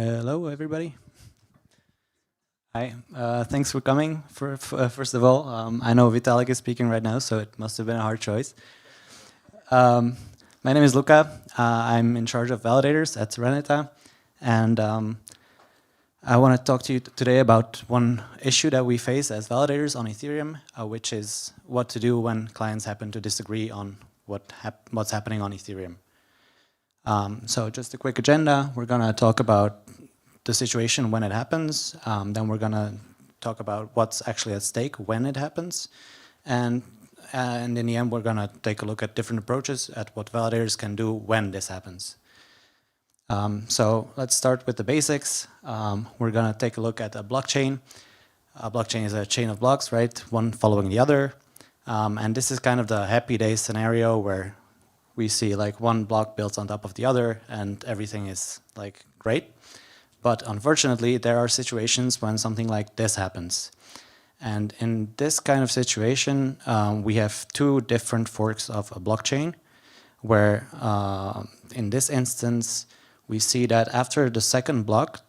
Hello, everybody. Hi, thanks for coming. First of all, I know Vitalik is speaking right now, so it must have been a hard choice. My name is Luca. I'm in charge of validators at Serenita, and I want to talk to you today about one issue that we face as validators on Ethereum, which is what to do when clients happen to disagree on what's happening on Ethereum. So just a quick agenda. We're going to talk about the situation when it happens. Then we're going to talk about what's actually at stake when it happens. And in the end, we're going to take a look at different approaches at what validators can do when this happens. So let's start with the basics. We're going to take a look at a blockchain. A blockchain is a chain of blocks, right? One following the other. And this is kind of the happy days scenario where we see like one block built on top of the other and everything is like great. But unfortunately, there are situations when something like this happens. And in this kind of situation, we have two different forks of a blockchain where in this instance, we see that after the second block,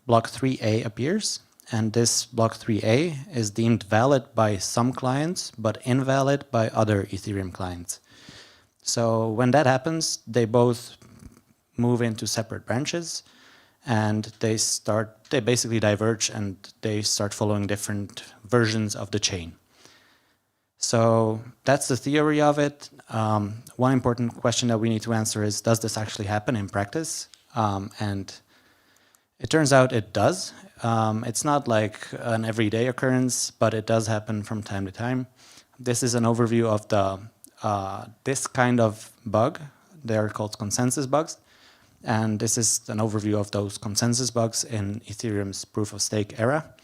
block 3A appears. And this block 3A is deemed valid by some clients, but invalid by other Ethereum clients. So when that happens, they both move into separate branches and they basically diverge and they start following different versions of the chain. So that's the theory of it. One important question that we need to answer is, does this actually happen in practice? And it turns out it does. It's not like an everyday occurrence, but it does happen from time to time. This is an overview of this kind of bug. They're called consensus bugs. And this is an overview of those consensus bugs in Ethereum's proof-of-stake era.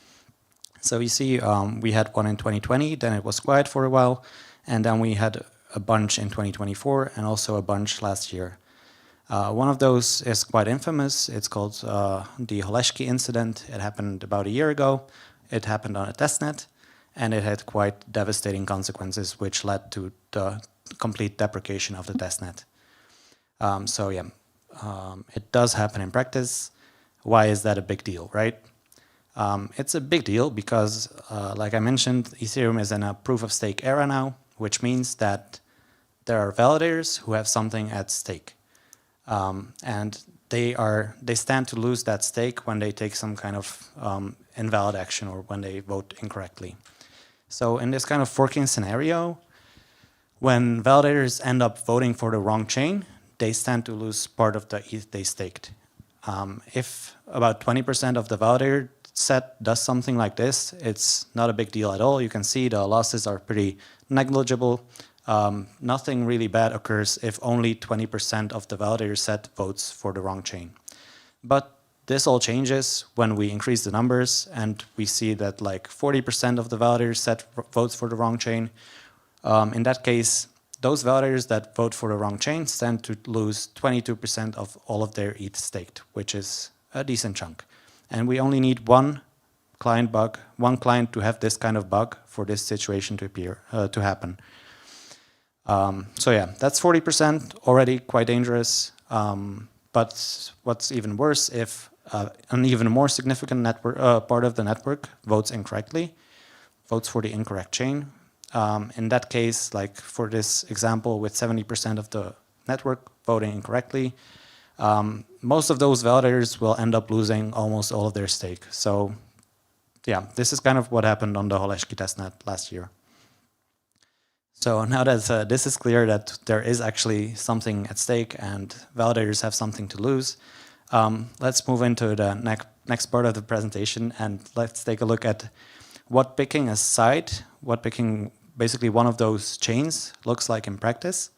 So you see, we had one in 2020, then it was quiet for a while, and then we had a bunch in 2024 and also a bunch last year. One of those is quite infamous. It's called the Holeshki incident. It happened about a year ago. It happened on a testnet, and it had quite devastating consequences, which led to the complete deprecation of the testnet. So yeah, it does happen in practice. Why is that a big deal, right? It's a big deal because, like I mentioned, Ethereum is in a proof-of-stake era now, which means that there are validators who have something at stake. And they stand to lose that stake when they take some kind of invalid action or when they vote incorrectly. So in this kind of forking scenario, when validators end up voting for the wrong chain, they stand to lose part of the ETH they staked. If about 20% of the validator set does something like this, it's not a big deal at all. You can see the losses are pretty negligible. Nothing really bad occurs if only 20% of the validator set votes for the wrong chain. But this all changes when we increase the numbers and we see that like 40% of the validator set votes for the wrong chain. In that case, those validators that vote for the wrong chain stand to lose 22% of all of their ETH staked, which is a decent chunk. And we only need one client to have this kind of bug for this situation to happen. So yeah, that's 40%, already quite dangerous. But what's even worse, if an even more significant part of the network votes incorrectly, votes for the incorrect chain. In that case, like for this example with 70% of the network voting incorrectly, most of those validators will end up losing almost all of their stake. So yeah, this is kind of what happened on the Holeshki testnet last year. So now that this is clear that there is actually something at stake and validators have something to lose, let's move into the next part of the presentation and let's take a look at what picking a side, what picking basically one of those chains looks like in practice.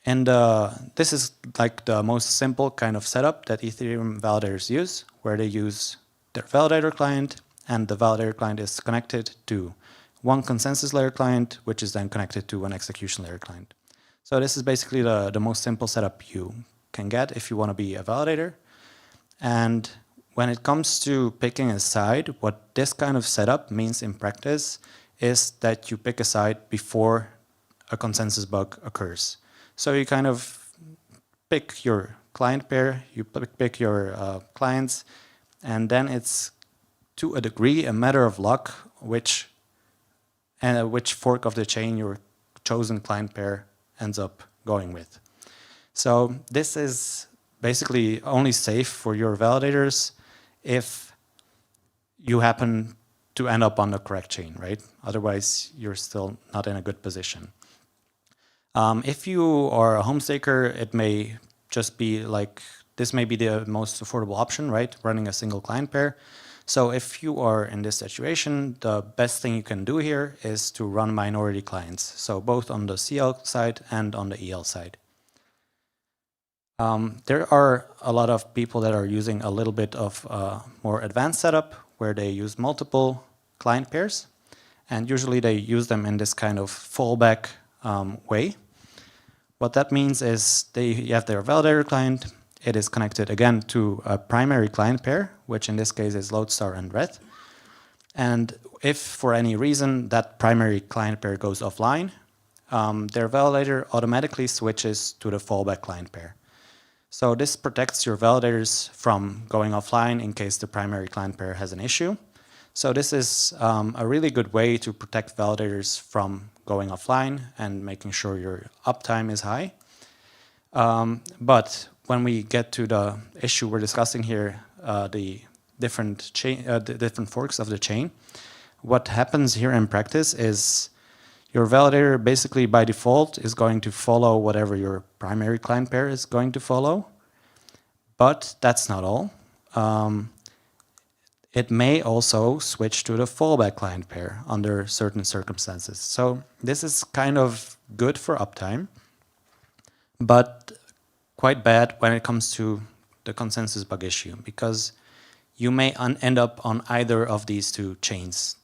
This is like the most simple kind of setup that Ethereum validators use, where they use their validator client, and the validator client is connected to one consensus layer client, which is then connected to an execution layer client. So this is basically the most simple setup you can get if you want to be a validator. And when it comes to picking a side, what this kind of setup means in practice is that you pick a side before a consensus bug occurs. So you kind of pick your client pair, you pick your clients, and then it's, to a degree, a matter of luck which fork of the chain your chosen client pair ends up going with. So this is basically only safe for your validators if you happen to end up on the correct chain, right? Otherwise, you're still not in a good position. If you are a home staker, it may just be like, this may be the most affordable option, right? Running a single client pair. So if you are in this situation, the best thing you can do here is to run minority clients. So both on the CL side and on the EL side. There are a lot of people that are using a little bit of more advanced setup where they use multiple client pairs. And usually they use them in this kind of fallback way. What that means is you have their validator client. It is connected again to a primary client pair, which in this case is Lodestar and Red. And if for any reason that primary client pair goes offline, their validator automatically switches to the fallback client pair. So this protects your validators from going offline in case the primary client pair has an issue. So this is a really good way to protect validators from going offline and making sure your uptime is high. But when we get to the issue we're discussing here, the different forks of the chain, what happens here in practice is your validator basically by default is going to follow whatever your primary client pair is going to follow. But that's not all. It may also switch to the fallback client pair under certain circumstances. So this is kind of good for uptime, but quite bad when it comes to the consensus bug issue, because you may end up on either of these two chains.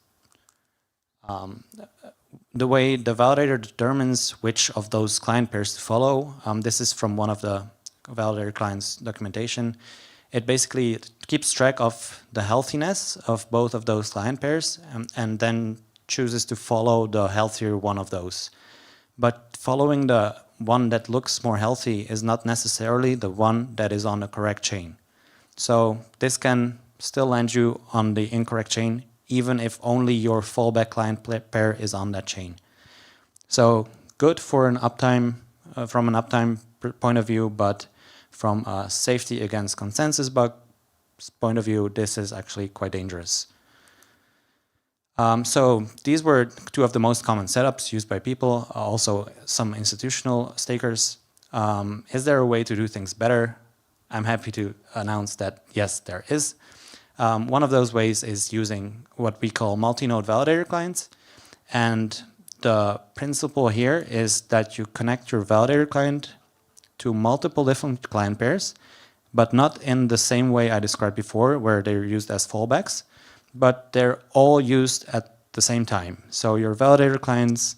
The way the validator determines which of those client pairs to follow, this is from one of the validator client's documentation. It basically keeps track of the healthiness of both of those client pairs and then chooses to follow the healthier one of those. But following the one that looks more healthy is not necessarily the one that is on the correct chain. So this can still land you on the incorrect chain, even if only your fallback client pair is on that chain. So good for an uptime, from an uptime point of view, but from a safety against consensus bug point of view, this is actually quite dangerous. So these were two of the most common setups used by people, also some institutional stakers. Is there a way to do things better? I'm happy to announce that yes, there is. One of those ways is using what we call multi-node validator clients. And the principle here is that you connect your validator client to multiple different client pairs, but not in the same way I described before, where they're used as fallbacks, but they're all used at the same time. So your validator clients,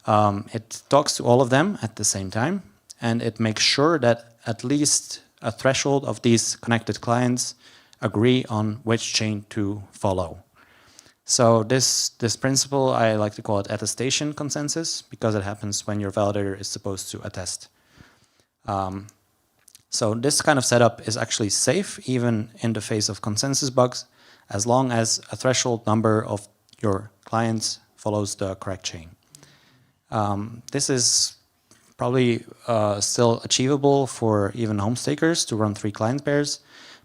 it talks to all of them at the same time, and it makes sure that at least a threshold of these connected clients agree on which chain to follow. So this principle, I like to call it attestation consensus, because it happens when your validator is supposed to attest. So this kind of setup is actually safe, even in the face of consensus bugs, as long as a threshold number of your clients follows the correct chain. This is probably still achievable for even home stakers to run 3 client pairs,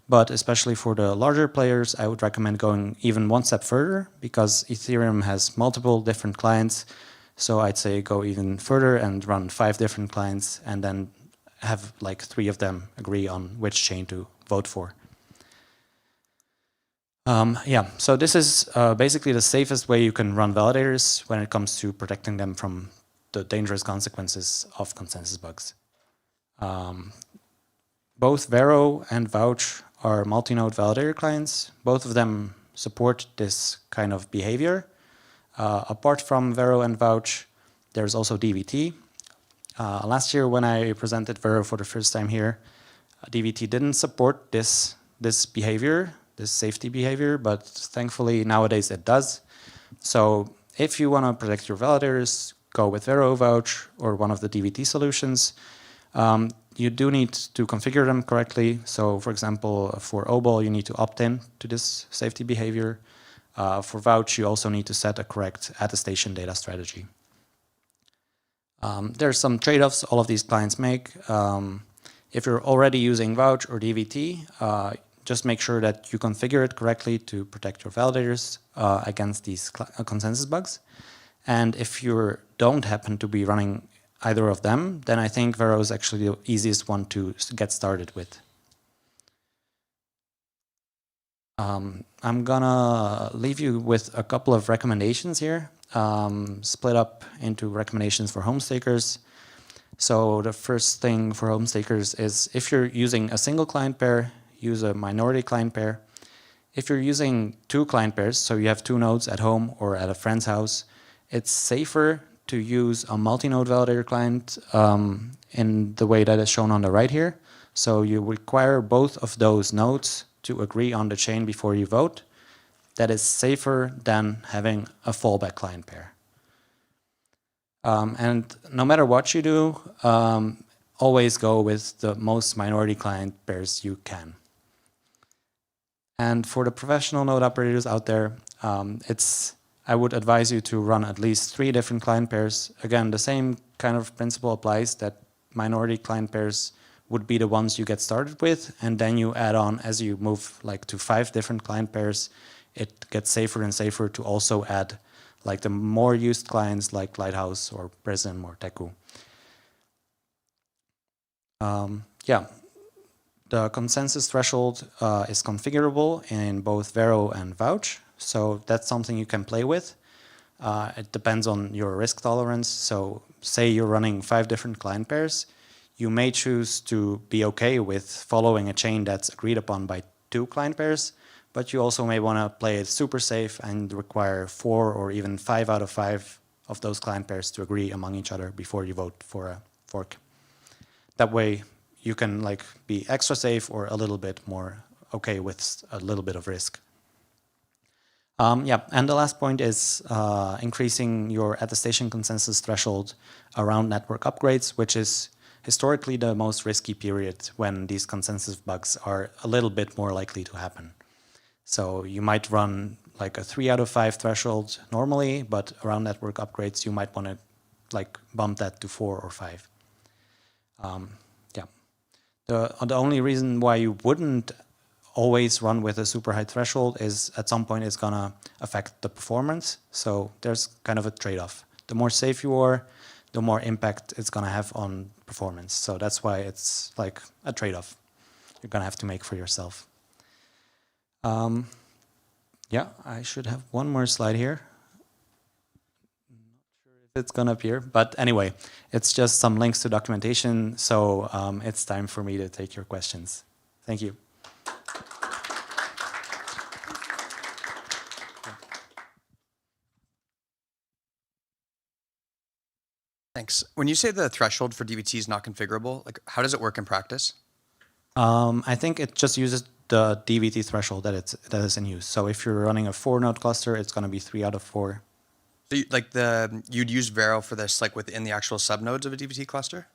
but especially for the larger players, I would recommend going even one step further, because Ethereum has multiple different clients. So I'd say go even further and run 5 different clients, and then have like 3 of them agree on which chain to vote for. Yeah, so this is basically the safest way you can run validators when it comes to protecting them from the dangerous consequences of consensus bugs. Both Vero and Vouch are multi-node validator clients. Both of them support this kind of behavior. Apart from Vero and Vouch, there's also DVT. Last year when I presented Vero for the first time here, DVT didn't support this behavior, this safety behavior, but thankfully nowadays it does. So if you want to protect your validators, go with Vero, Vouch, or one of the DVT solutions. You do need to configure them correctly. So for example, for OBOL, you need to opt in to this safety behavior. For Vouch, you also need to set a correct attestation data strategy. There's some trade-offs all of these clients make. If you're already using Vouch or DVT, just make sure that you configure it correctly to protect your validators against these consensus bugs. And if you don't happen to be running either of them, then I think Vero is actually the easiest one to get started with. I'm gonna leave you with a couple of recommendations here, split up into recommendations for home stakers. So the first thing for home stakers is if you're using a single client pair, use a minority client pair. If you're using two client pairs, so you have two nodes at home or at a friend's house, it's safer to use a multi-node validator client in the way that is shown on the right here. So you require both of those nodes to agree on the chain before you vote. That is safer than having a fallback client pair. And no matter what you do, always go with the most minority client pairs you can. And for the professional node operators out there, I would advise you to run at least 3 different client pairs. Again, the same kind of principle applies, that minority client pairs would be the ones you get started with, and then you add on as you move like to 5 different client pairs. It gets safer and safer to also add like the more used clients like Lighthouse or Prism or Teku. Yeah, the consensus threshold is configurable in both Vero and Vouch. So that's something you can play with. It depends on your risk tolerance. So say you're running 5 different client pairs, you may choose to be okay with following a chain that's agreed upon by 2 client pairs, but you also may want to play it super safe and require 4 or even 5 out of 5 of those client pairs to agree among each other before you vote for a fork. That way you can like be extra safe or a little bit more okay with a little bit of risk. Yeah, and the last point is increasing your attestation consensus threshold around network upgrades, which is historically the most risky period when these consensus bugs are a little bit more likely to happen. So you might run like a 3 out of 5 threshold normally, but around network upgrades, you might want to like bump that to 4 or 5. Yeah, the only reason why you wouldn't always run with a super high threshold is at some point it's gonna affect the performance. So there's kind of a trade-off. The more safe you are, the more impact it's gonna have on performance. So that's why it's like a trade-off you're gonna have to make for yourself. Yeah, I should have one more slide here. Not sure if it's gonna appear, but anyway, it's just some links to documentation. So it's time for me to take your questions. Thank you. Thanks. When you say the threshold for DVT is not configurable, like how does it work in practice? I think it just uses the DVT threshold that is in use. So if you're running a 4-node cluster, it's going to be 3 out of 4. So you'd use Vero for this like within the actual subnodes of a DVT cluster?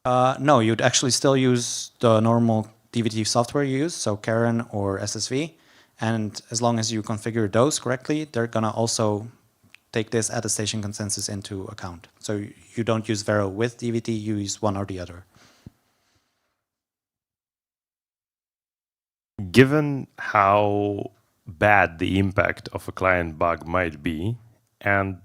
No, you'd actually still use the normal DVT software you use, so Karen or SSV. And as long as you configure those correctly, they're going to also take this attestation consensus into account. So you don't use Vero with DVT, you use one or the other. Given how bad the impact of a client bug might be, and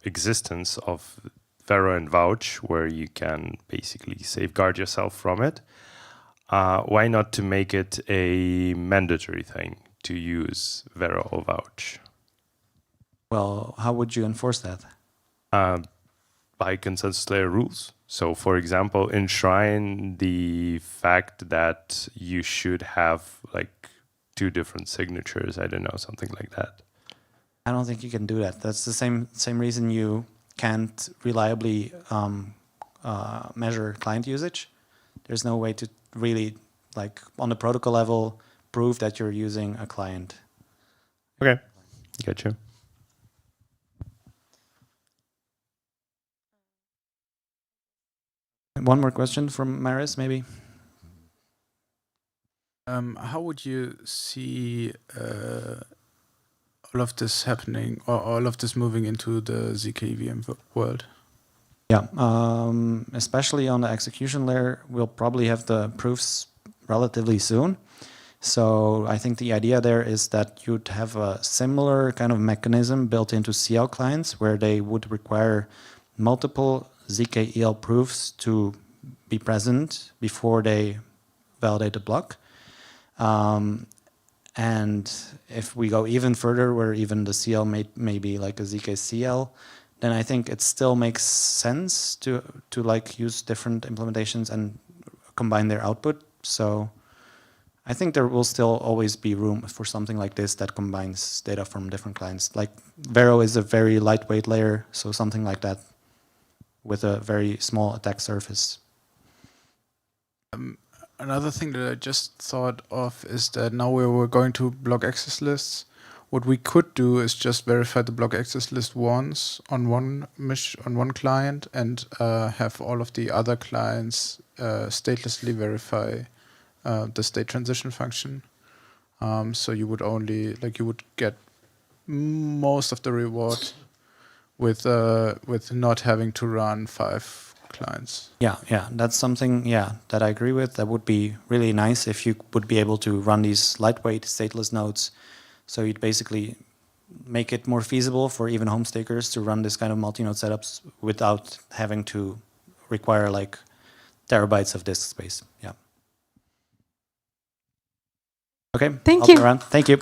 existence of Vero and Vouch, where you can basically safeguard yourself from it, why not to make it a mandatory thing to use Vero or Vouch? Well, how would you enforce that? By consensus layer rules. So, for example, enshrine the fact that you should have like 2 different signatures. I don't know, something like that. I don't think you can do that. That's the same reason you can't reliably measure client usage. There's no way to really, like, on the protocol level, prove that you're using a client. Okay, gotcha. one more question from Maris, maybe. How would you see all of this happening, or all of this moving into the zk-EVM world? Yeah, especially on the execution layer, we'll probably have the proofs relatively soon. So I think the idea there is that you'd have a similar kind of mechanism built into CL clients where they would require multiple zk-EL proofs to be present before they validate the block. And if we go even further, where even the CL may be like a zk-CL, then I think it still makes sense to like use different implementations and combine their output. So I think there will still always be room for something like this that combines data from different clients. Like Vero is a very lightweight layer, so something like that with a very small attack surface. Another thing that I just thought of is that now we're going to block access lists. What we could do is just verify the block access list once on one client, and have all of the other clients statelessly verify the state transition function. So you would only you would get most of the reward with not having to run 5 clients. Yeah, that's something that I agree with. That would be really nice if you would be able to run these lightweight stateless nodes. So you'd basically make it more feasible for even home stakers to run this kind of multi-node setups without having to require like terabytes of disk space. Yeah. Okay. Thank I'll be you. around. Thank you.